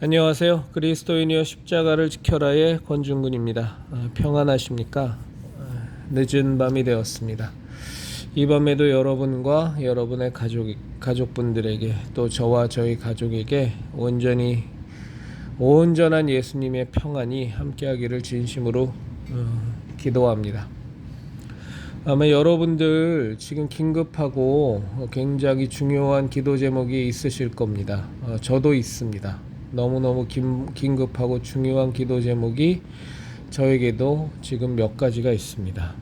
안녕하세요. 그리스도인이여 십자가를 지켜라의 권중근입니다. 평안하십니까? 늦은 밤이 되었습니다. 이 밤에도 여러분과 여러분의 가족분들에게 또 저와 저희 가족에게 온전한 예수님의 평안이 함께하기를 진심으로 기도합니다. 아마 여러분들 지금 긴급하고 굉장히 중요한 기도 제목이 있으실 겁니다. 저도 있습니다. 너무너무 긴급하고 중요한 기도 제목이 저에게도 지금 몇 가지가 있습니다.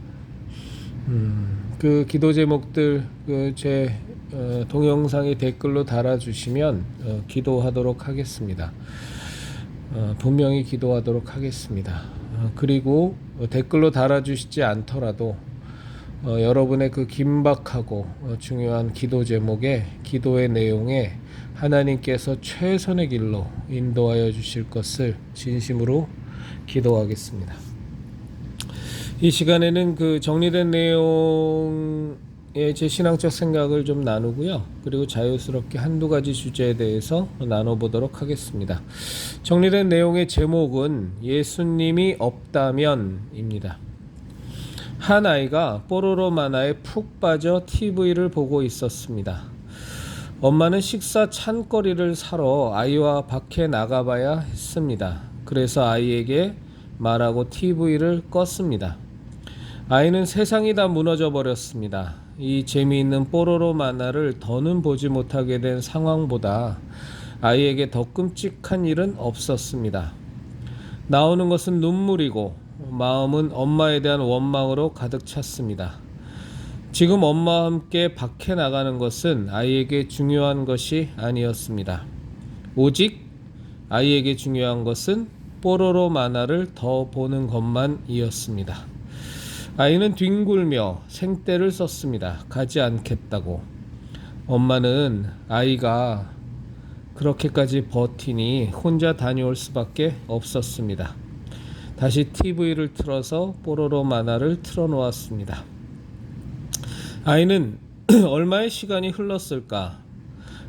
그 기도 제목들 제 동영상에 댓글로 달아주시면 기도하도록 하겠습니다. 분명히 기도하도록 하겠습니다. 그리고 댓글로 달아주시지 않더라도 여러분의 그 긴박하고 중요한 기도 제목에 기도의 내용에 하나님께서 최선의 길로 인도하여 주실 것을 진심으로 기도하겠습니다. 이 시간에는 그 정리된 내용의 제 신앙적 생각을 좀 나누고요. 그리고 자유스럽게 한두 가지 주제에 대해서 나눠보도록 하겠습니다. 정리된 내용의 제목은 예수님이 없다면입니다. 한 아이가 뽀로로 만화에 푹 빠져 TV를 보고 있었습니다. 엄마는 식사 찬거리를 사러 아이와 밖에 나가봐야 했습니다. 그래서 아이에게 말하고 TV를 껐습니다. 아이는 세상이 다 무너져 버렸습니다. 이 재미있는 뽀로로 만화를 더는 보지 못하게 된 상황보다 아이에게 더 끔찍한 일은 없었습니다. 나오는 것은 눈물이고 마음은 엄마에 대한 원망으로 가득 찼습니다. 지금 엄마와 함께 밖에 나가는 것은 아이에게 중요한 것이 아니었습니다. 오직 아이에게 중요한 것은 뽀로로 만화를 더 보는 것만이었습니다. 아이는 뒹굴며 생떼를 썼습니다. 가지 않겠다고. 엄마는 아이가 그렇게까지 버티니 혼자 다녀올 수밖에 없었습니다. 다시 TV를 틀어서 뽀로로 만화를 틀어놓았습니다. 아이는 얼마의 시간이 흘렀을까?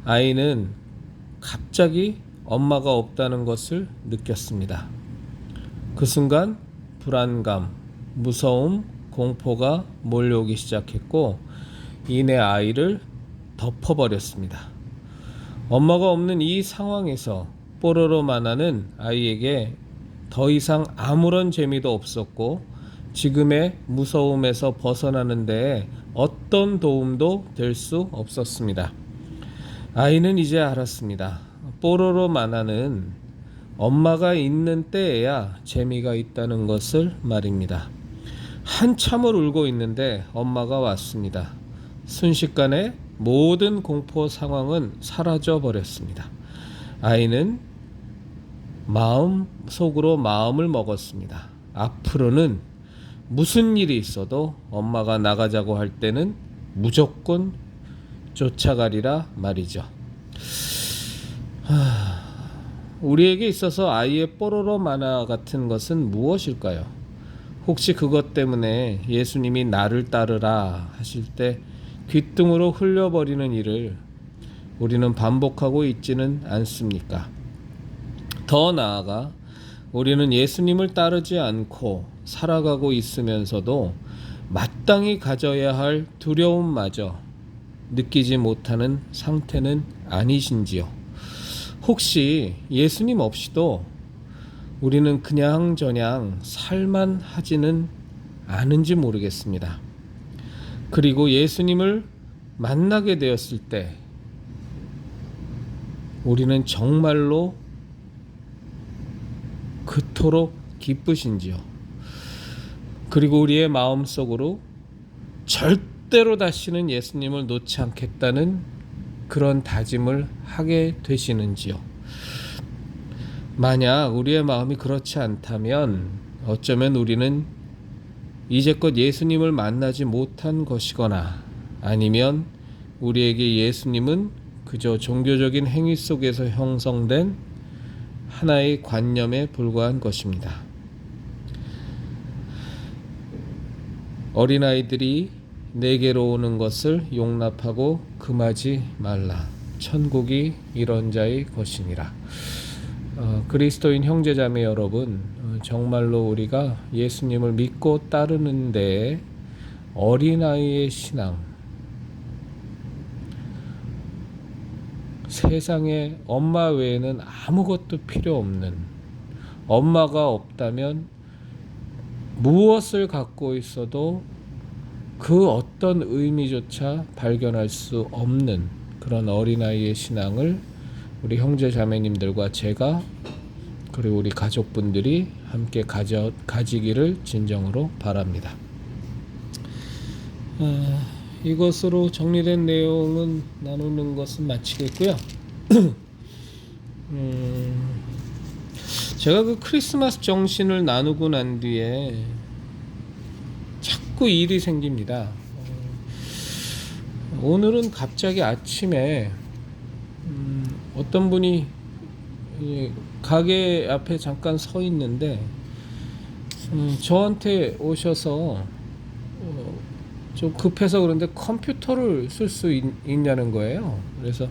아이는 갑자기 엄마가 없다는 것을 느꼈습니다. 그 순간 불안감, 무서움, 공포가 몰려오기 시작했고 이내 아이를 덮어버렸습니다. 엄마가 없는 이 상황에서 뽀로로 만화는 아이에게 더 이상 아무런 재미도 없었고 지금의 무서움에서 벗어나는 데에 어떤 도움도 될 수 없었습니다. 아이는 이제 알았습니다. 뽀로로 만화는 엄마가 있는 때에야 재미가 있다는 것을 말입니다. 한참을 울고 있는데 엄마가 왔습니다. 순식간에 모든 공포 상황은 사라져 버렸습니다. 아이는 속으로 마음을 먹었습니다. 앞으로는 무슨 일이 있어도 엄마가 나가자고 할 때는 무조건 쫓아가리라 말이죠. 우리에게 있어서 아이의 뽀로로 만화 같은 것은 무엇일까요? 혹시 그것 때문에 예수님이 나를 따르라 하실 때 귓등으로 흘려버리는 일을 우리는 반복하고 있지는 않습니까? 더 나아가 우리는 예수님을 따르지 않고 살아가고 있으면서도 마땅히 가져야 할 두려움마저 느끼지 못하는 상태는 아니신지요? 혹시 예수님 없이도 우리는 그냥저냥 살만 하지는 않은지 모르겠습니다. 그리고 예수님을 만나게 되었을 때 우리는 정말로 그토록 기쁘신지요? 그리고 우리의 마음속으로 절대로 다시는 예수님을 놓지 않겠다는 그런 다짐을 하게 되시는지요? 만약 우리의 마음이 그렇지 않다면 어쩌면 우리는 이제껏 예수님을 만나지 못한 것이거나 아니면 우리에게 예수님은 그저 종교적인 행위 속에서 형성된 하나의 관념에 불과한 것입니다. 어린아이들이 내게로 오는 것을 용납하고 금하지 말라. 천국이 이런 자의 것이니라. 그리스도인 형제자매 여러분, 정말로 우리가 예수님을 믿고 따르는데 어린아이의 신앙, 세상에 엄마 외에는 아무것도 필요 없는, 엄마가 없다면 무엇을 갖고 있어도 그 어떤 의미조차 발견할 수 없는 그런 어린아이의 신앙을 우리 형제 자매님들과 제가 그리고 우리 가족분들이 함께 가지기를 진정으로 바랍니다. 이것으로 정리된 내용은 나누는 것은 마치겠고요. 제가 그 크리스마스 정신을 나누고 난 뒤에 자꾸 일이 생깁니다. 오늘은 갑자기 아침에 어떤 분이 가게 앞에 잠깐 서 있는데 저한테 오셔서 좀 급해서 그런데 컴퓨터를 쓸 수 있냐는 거예요. 그래서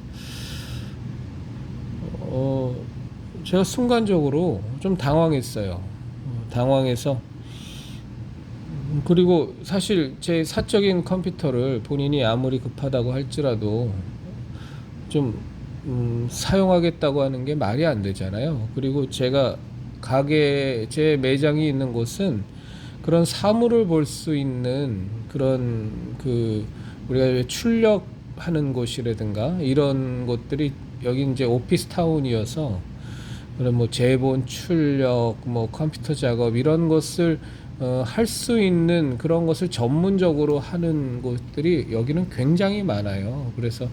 제가 순간적으로 좀 당황했어요. 당황해서 그리고 사실 제 사적인 컴퓨터를 본인이 아무리 급하다고 할지라도 좀 사용하겠다고 하는 게 말이 안 되잖아요. 그리고 제가 제 매장이 있는 곳은 그런 사물을 볼 수 있는 그런 우리가 출력하는 곳이라든가 이런 곳들이 여기 이제 오피스타운이어서 그런 뭐 제본 출력, 뭐 컴퓨터 작업 이런 것을 할 수 있는 그런 것을 전문적으로 하는 곳들이 여기는 굉장히 많아요. 그래서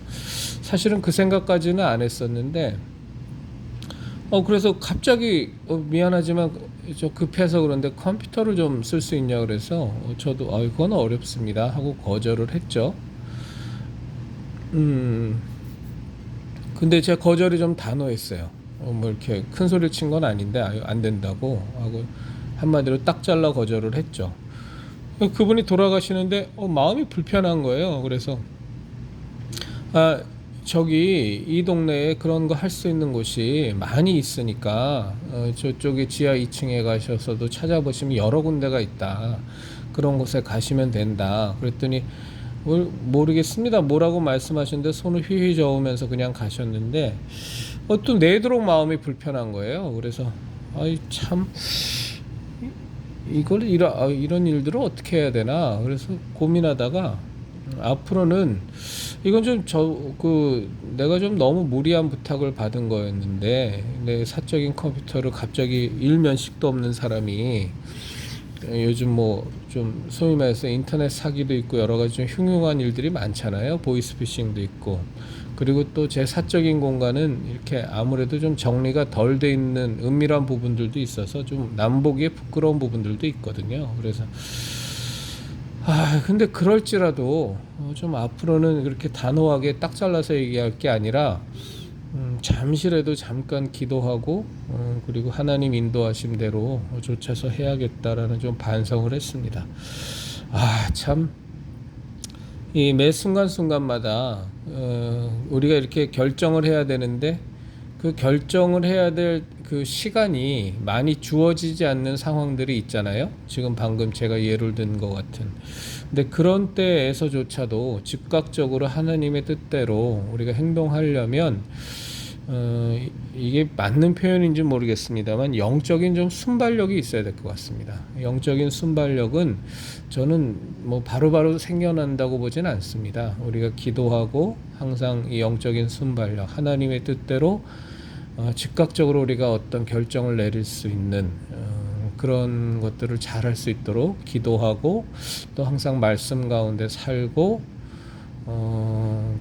사실은 그 생각까지는 안 했었는데 그래서 갑자기 미안하지만 저 급해서 그런데 컴퓨터를 좀 쓸 수 있냐 그래서 저도 그건 어렵습니다 하고 거절을 했죠. 근데 제 거절이 좀 단호했어요. 뭐 이렇게 큰 소리 친 건 아닌데 안 된다고 하고 한마디로 딱 잘라 거절을 했죠. 그분이 돌아가시는데 마음이 불편한 거예요. 그래서 저기 이 동네에 그런 거 할 수 있는 곳이 많이 있으니까 저쪽에 지하 2층에 가셔서도 찾아보시면 여러 군데가 있다. 그런 곳에 가시면 된다. 그랬더니 모르겠습니다. 뭐라고 말씀하셨는데 손을 휘휘 저으면서 그냥 가셨는데 또 내도록 마음이 불편한 거예요. 그래서 참 이런 일들을 어떻게 해야 되나 그래서 고민하다가 앞으로는 이건 내가 좀 너무 무리한 부탁을 받은 거였는데 내 사적인 컴퓨터를 갑자기 일면식도 없는 사람이 요즘 뭐 좀 소위 말해서 인터넷 사기도 있고 여러 가지 좀 흉흉한 일들이 많잖아요. 보이스피싱도 있고. 그리고 또 제 사적인 공간은 이렇게 아무래도 좀 정리가 덜 돼 있는 은밀한 부분들도 있어서 좀 남보기에 부끄러운 부분들도 있거든요. 그래서 근데 그럴지라도 좀 앞으로는 그렇게 단호하게 딱 잘라서 얘기할 게 아니라 잠시라도 잠깐 기도하고 그리고 하나님 인도하심대로 좇아서 해야겠다라는 좀 반성을 했습니다. 참 이 매 순간순간마다 우리가 이렇게 결정을 해야 되는데 그 결정을 해야 될 그 시간이 많이 주어지지 않는 상황들이 있잖아요. 지금 방금 제가 예를 든 것 같은. 근데 그런 때에서조차도 즉각적으로 하나님의 뜻대로 우리가 행동하려면 이게 맞는 표현인지 모르겠습니다만 영적인 좀 순발력이 있어야 될 것 같습니다. 영적인 순발력은 저는 뭐 바로바로 생겨난다고 보진 않습니다. 우리가 기도하고 항상 이 영적인 순발력, 하나님의 뜻대로 즉각적으로 우리가 어떤 결정을 내릴 수 있는 그런 것들을 잘 할 수 있도록 기도하고 또 항상 말씀 가운데 살고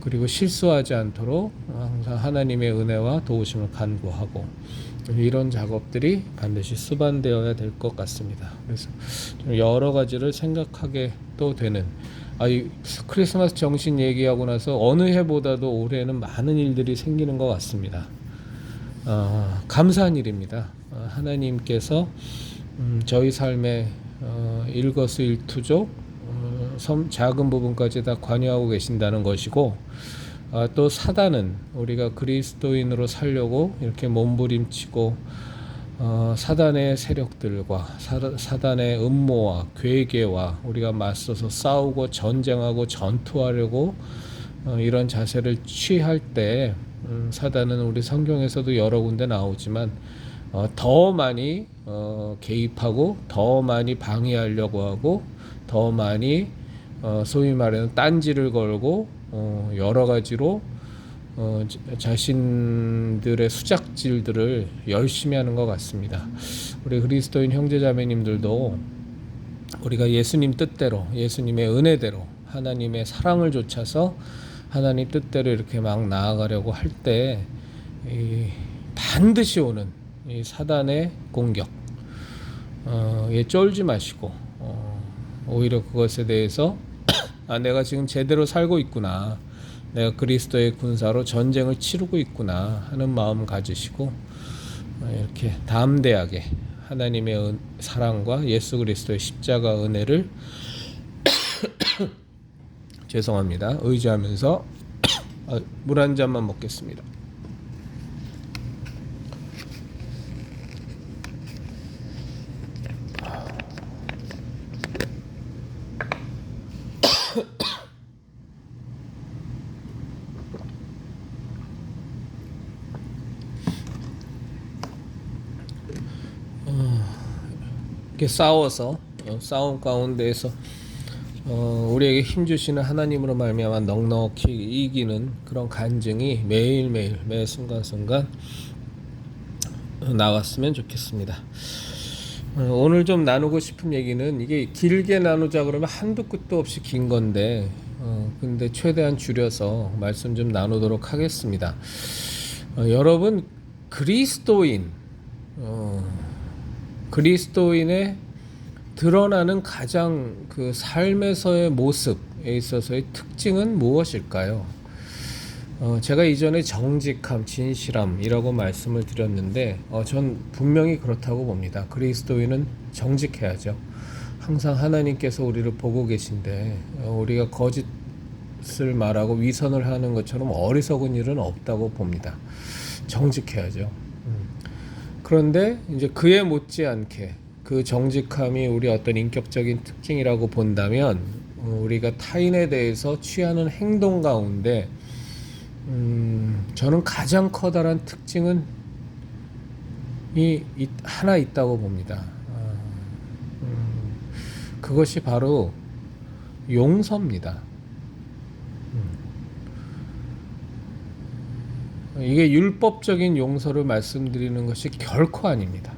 그리고 실수하지 않도록 항상 하나님의 은혜와 도우심을 간구하고 이런 작업들이 반드시 수반되어야 될 것 같습니다. 그래서 좀 여러 가지를 생각하게 또 되는 이 크리스마스 정신 얘기하고 나서 어느 해보다도 올해는 많은 일들이 생기는 것 같습니다. 감사한 일입니다. 하나님께서 저희 삶의 일거수일투족 작은 부분까지 다 관여하고 계신다는 것이고 또 사단은 우리가 그리스도인으로 살려고 이렇게 몸부림치고 사단의 세력들과 사단의 음모와 괴계와 우리가 맞서서 싸우고 전쟁하고 전투하려고 이런 자세를 취할 때 사단은 우리 성경에서도 여러 군데 나오지만 더 많이 개입하고 더 많이 방해하려고 하고 더 많이 소위 말하는 딴지를 걸고 여러 가지로 자신들의 수작질들을 열심히 하는 것 같습니다. 우리 그리스도인 형제자매님들도 우리가 예수님 뜻대로, 예수님의 은혜대로, 하나님의 사랑을 좇아서 하나님 뜻대로 이렇게 막 나아가려고 할 때 반드시 오는 이 사단의 공격, 쫄지 마시고 오히려 그것에 대해서 내가 지금 제대로 살고 있구나, 내가 그리스도의 군사로 전쟁을 치르고 있구나 하는 마음 가지시고 이렇게 담대하게 하나님의 사랑과 예수 그리스도의 십자가 은혜를 죄송합니다. 의지하면서 물 한 잔만 먹겠습니다. 이렇게 싸워서 싸움 가운데에서 우리에게 힘 주시는 하나님으로 말미암아 넉넉히 이기는 그런 간증이 매일매일 매 순간순간 나왔으면 좋겠습니다. 오늘 좀 나누고 싶은 얘기는, 이게 길게 나누자 그러면 한도 끝도 없이 긴 건데 근데 최대한 줄여서 말씀 좀 나누도록 하겠습니다. 여러분, 그리스도인의 드러나는 가장 그 삶에서의 모습에 있어서의 특징은 무엇일까요? 제가 이전에 정직함, 진실함이라고 말씀을 드렸는데 전 분명히 그렇다고 봅니다. 그리스도인은 정직해야죠. 항상 하나님께서 우리를 보고 계신데 우리가 거짓을 말하고 위선을 하는 것처럼 어리석은 일은 없다고 봅니다. 정직해야죠. 그런데 이제 그에 못지않게 그 정직함이 우리 어떤 인격적인 특징이라고 본다면 우리가 타인에 대해서 취하는 행동 가운데 저는 가장 커다란 특징은 하나 있다고 봅니다. 그것이 바로 용서입니다. 이게 율법적인 용서를 말씀드리는 것이 결코 아닙니다.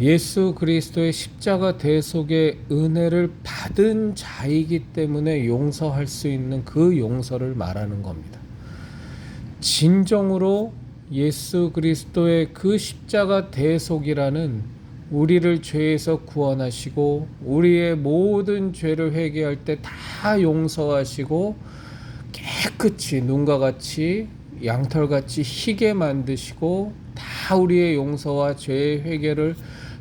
예수 그리스도의 십자가 대속의 은혜를 받은 자이기 때문에 용서할 수 있는 그 용서를 말하는 겁니다. 진정으로 예수 그리스도의 그 십자가 대속이라는, 우리를 죄에서 구원하시고 우리의 모든 죄를 회개할 때 다 용서하시고 깨끗이 눈과 같이 양털같이 희게 만드시고 다 우리의 용서와 죄의 회개를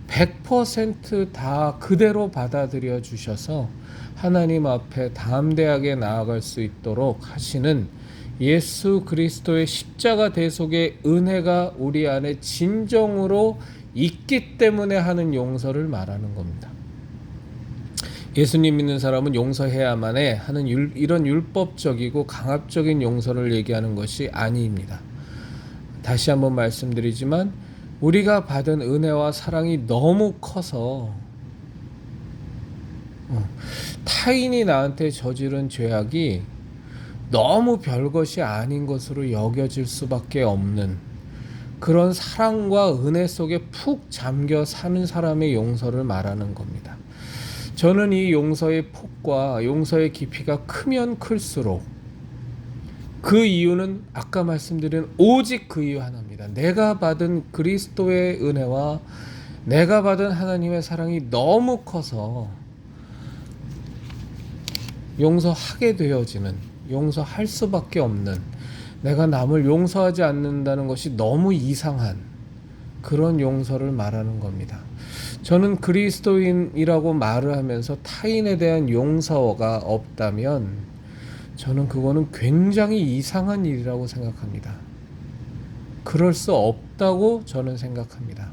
100% 그대로 받아들여 주셔서 하나님 앞에 담대하게 나아갈 수 있도록 하시는 예수 그리스도의 십자가 대속의 은혜가 우리 안에 진정으로 있기 때문에 하는 용서를 말하는 겁니다. 예수님 믿는 사람은 용서해야만 해 하는 이런 율법적이고 강압적인 용서를 얘기하는 것이 아닙니다. 다시 한번 말씀드리지만 우리가 받은 은혜와 사랑이 너무 커서 타인이 나한테 저지른 죄악이 너무 별것이 아닌 것으로 여겨질 수밖에 없는 그런 사랑과 은혜 속에 푹 잠겨 사는 사람의 용서를 말하는 겁니다. 저는 이 용서의 폭과 용서의 깊이가 크면 클수록, 그 이유는 아까 말씀드린 오직 그 이유 하나입니다. 내가 받은 그리스도의 은혜와 내가 받은 하나님의 사랑이 너무 커서 용서하게 되어지는, 용서할 수밖에 없는, 내가 남을 용서하지 않는다는 것이 너무 이상한 그런 용서를 말하는 겁니다. 저는 그리스도인이라고 말을 하면서 타인에 대한 용서가 없다면 저는 그거는 굉장히 이상한 일이라고 생각합니다. 그럴 수 없다고 저는 생각합니다.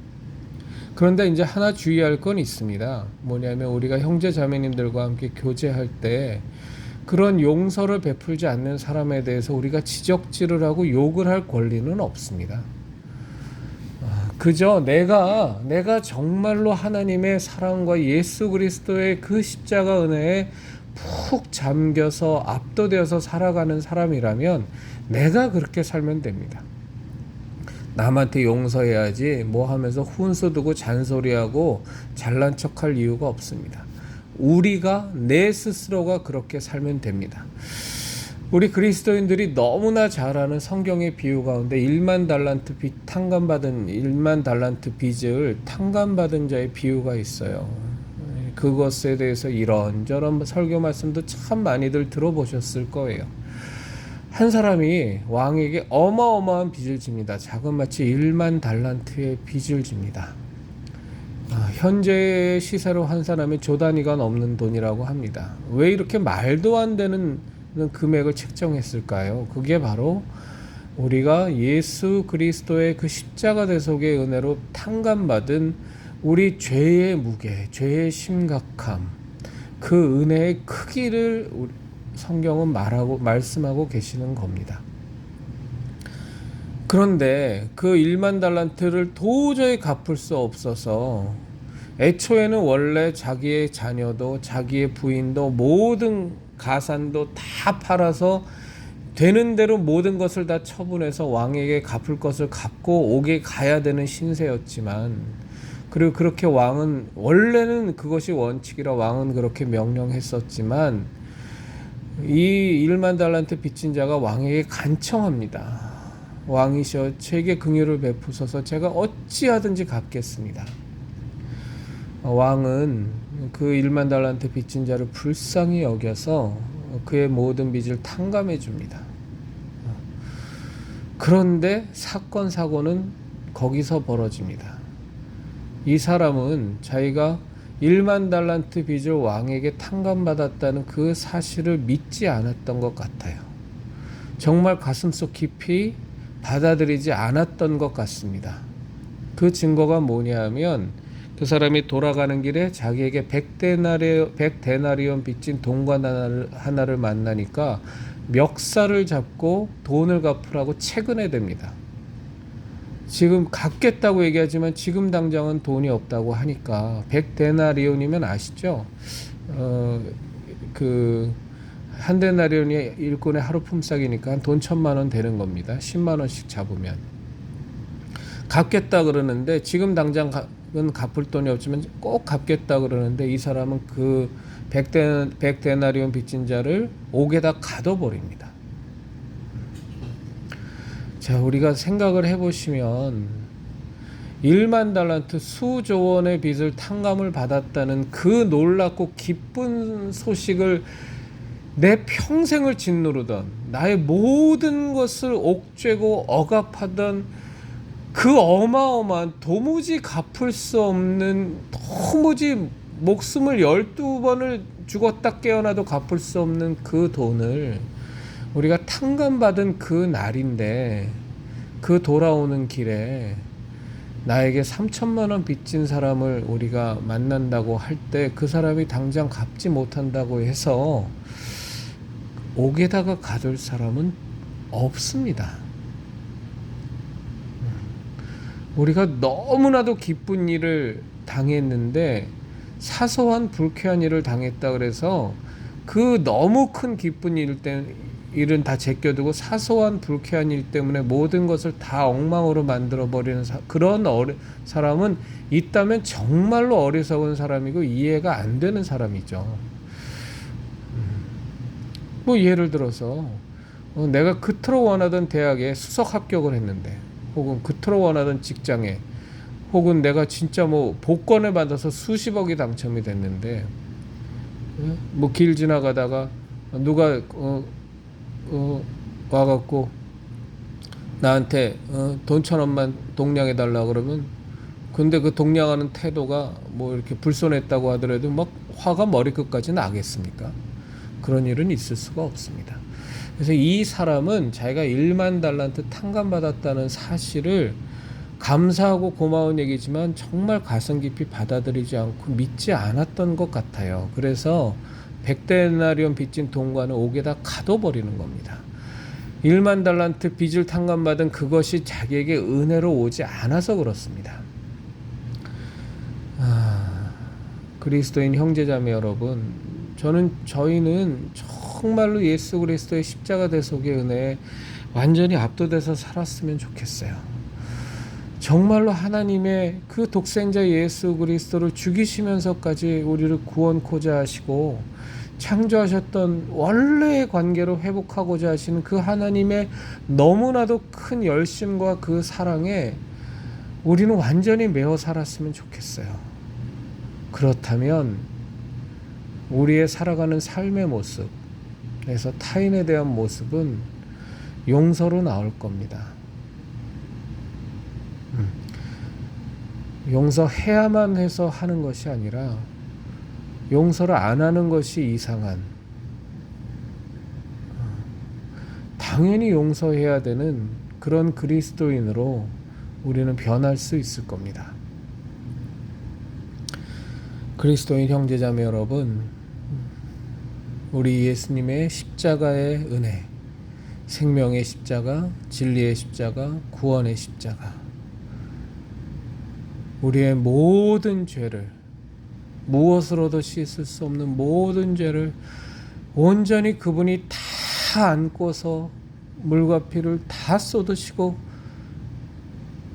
그런데 이제 하나 주의할 건 있습니다. 뭐냐면 우리가 형제 자매님들과 함께 교제할 때 그런 용서를 베풀지 않는 사람에 대해서 우리가 지적질을 하고 욕을 할 권리는 없습니다. 그저 내가 정말로 하나님의 사랑과 예수 그리스도의 그 십자가 은혜에 푹 잠겨서 압도되어서 살아가는 사람이라면 내가 그렇게 살면 됩니다. 남한테 용서해야지 뭐 하면서 훈수 두고 잔소리하고 잘난 척할 이유가 없습니다. 우리가 내 스스로가 그렇게 살면 됩니다. 우리 그리스도인들이 너무나 잘 아는 성경의 비유 가운데 1만 달란트 탕감받은 1만 달란트 빚을 탕감받은 자의 비유가 있어요. 그것에 대해서 이런저런 설교 말씀도 참 많이들 들어보셨을 거예요. 한 사람이 왕에게 어마어마한 빚을 집니다. 자그마치 1만 달란트의 빚을 집니다. 현재 시세로 한 사람이 조 단위가 넘는 돈이라고 합니다. 왜 이렇게 말도 안 되는 금액을 책정했을까요? 그게 바로 우리가 예수 그리스도의 그 십자가 대속의 은혜로 탕감받은 우리 죄의 무게, 죄의 심각함, 그 은혜의 크기를 성경은 말씀하고 계시는 겁니다. 그런데 그 1만 달란트를 도저히 갚을 수 없어서 애초에는 원래 자기의 자녀도 자기의 부인도 모든 가산도 다 팔아서 되는 대로 모든 것을 다 처분해서 왕에게 갚을 것을 갚고 옥에 가야 되는 신세였지만, 그리고 그렇게 왕은 원래는 그것이 원칙이라 왕은 그렇게 명령했었지만 이 1만 달란트 빚진 자가 왕에게 간청합니다. 왕이시여 제게 긍휼을 베푸소서 제가 어찌하든지 갚겠습니다. 왕은 그 1만 달란트 빚진 자를 불쌍히 여겨서 그의 모든 빚을 탕감해 줍니다. 그런데 사건 사고는 거기서 벌어집니다. 이 사람은 자기가 1만 달란트 빚을 왕에게 탕감받았다는 그 사실을 믿지 않았던 것 같아요. 정말 가슴속 깊이 받아들이지 않았던 것 같습니다. 그 증거가 뭐냐 하면 그 사람이 돌아가는 길에 자기에게 100데나리온 빚진 동관 하나를 만나니까 멱살을 잡고 돈을 갚으라고 채근해댑니다. 지금 갚겠다고 얘기하지만 지금 당장은 돈이 없다고 하니까 100데나리온이면 아시죠? 한 데나리온이 일꾼의 하루 품삯이니까 돈 1,000만 원 되는 겁니다. 10만 원씩 잡으면. 갚겠다 그러는데 지금 당장은 갚을 돈이 없지만 꼭 갚겠다 그러는데 이 사람은 그 100데나리온 빚진 자를 옥에다 가둬버립니다. 자, 우리가 생각을 해보시면 1만 달란트 수조 원의 빚을 탕감을 받았다는 그 놀랍고 기쁜 소식을 내 평생을 짓누르던 나의 모든 것을 옥죄고 억압하던 그 어마어마한 도무지 갚을 수 없는 도무지 목숨을 12번을 죽었다 깨어나도 갚을 수 없는 그 돈을 우리가 탕감받은 그 날인데 그 돌아오는 길에 나에게 3,000만 원 빚진 사람을 우리가 만난다고 할 때 그 사람이 당장 갚지 못한다고 해서 옥에다가 가둘 사람은 없습니다. 우리가 너무나도 기쁜 일을 당했는데 사소한 불쾌한 일을 당했다 그래서 그 너무 큰 기쁜 일은 다 제껴두고 사소한 불쾌한 일 때문에 모든 것을 다 엉망으로 만들어버리는 그런 사람은 있다면 정말로 어리석은 사람이고 이해가 안 되는 사람이죠. 뭐 예를 들어서 내가 그토록 원하던 대학에 수석 합격을 했는데, 혹은 그토록 원하던 직장에, 혹은 내가 진짜 뭐 복권을 받아서 수십억이 당첨이 됐는데 뭐 길 지나가다가 누가 와갖고 나한테 돈 1,000원만 동량해 달라 그러면, 근데 그 동량하는 태도가 뭐 이렇게 불손했다고 하더라도 막 화가 머리끝까지 나겠습니까? 그런 일은 있을 수가 없습니다. 그래서 이 사람은 자기가 1만 달란트 탕감받았다는 사실을 감사하고 고마운 얘기지만 정말 가슴 깊이 받아들이지 않고 믿지 않았던 것 같아요. 그래서 100데나리온 빚진 동관을 옥에다 가둬버리는 겁니다. 1만 달란트 빚을 탕감받은 그것이 자기에게 은혜로 오지 않아서 그렇습니다. 그리스도인 형제자매 여러분, 저희는 정말로 예수 그리스도의 십자가 대속의 은혜에 완전히 압도돼서 살았으면 좋겠어요. 정말로 하나님의 그 독생자 예수 그리스도를 죽이시면서까지 우리를 구원코자 하시고 창조하셨던 원래의 관계로 회복하고자 하시는 그 하나님의 너무나도 큰 열심과 그 사랑에 우리는 완전히 매어 살았으면 좋겠어요. 그렇다면 우리의 살아가는 삶의 모습에서 타인에 대한 모습은 용서로 나올 겁니다. 용서해야만 해서 하는 것이 아니라 용서를 안 하는 것이 이상한, 당연히 용서해야 되는 그런 그리스도인으로 우리는 변할 수 있을 겁니다. 그리스도인 형제자매 여러분, 우리 예수님의 십자가의 은혜, 생명의 십자가, 진리의 십자가, 구원의 십자가, 우리의 모든 죄를, 무엇으로도 씻을 수 없는 모든 죄를 온전히 그분이 다 안고서 물과 피를 다 쏟으시고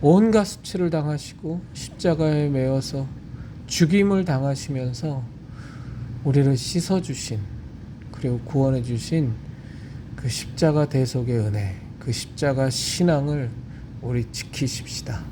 온갖 수치를 당하시고 십자가에 매어서 죽임을 당하시면서 우리를 씻어주신, 그리고 구원해주신 그 십자가 대속의 은혜, 그 십자가 신앙을 우리 지키십시다.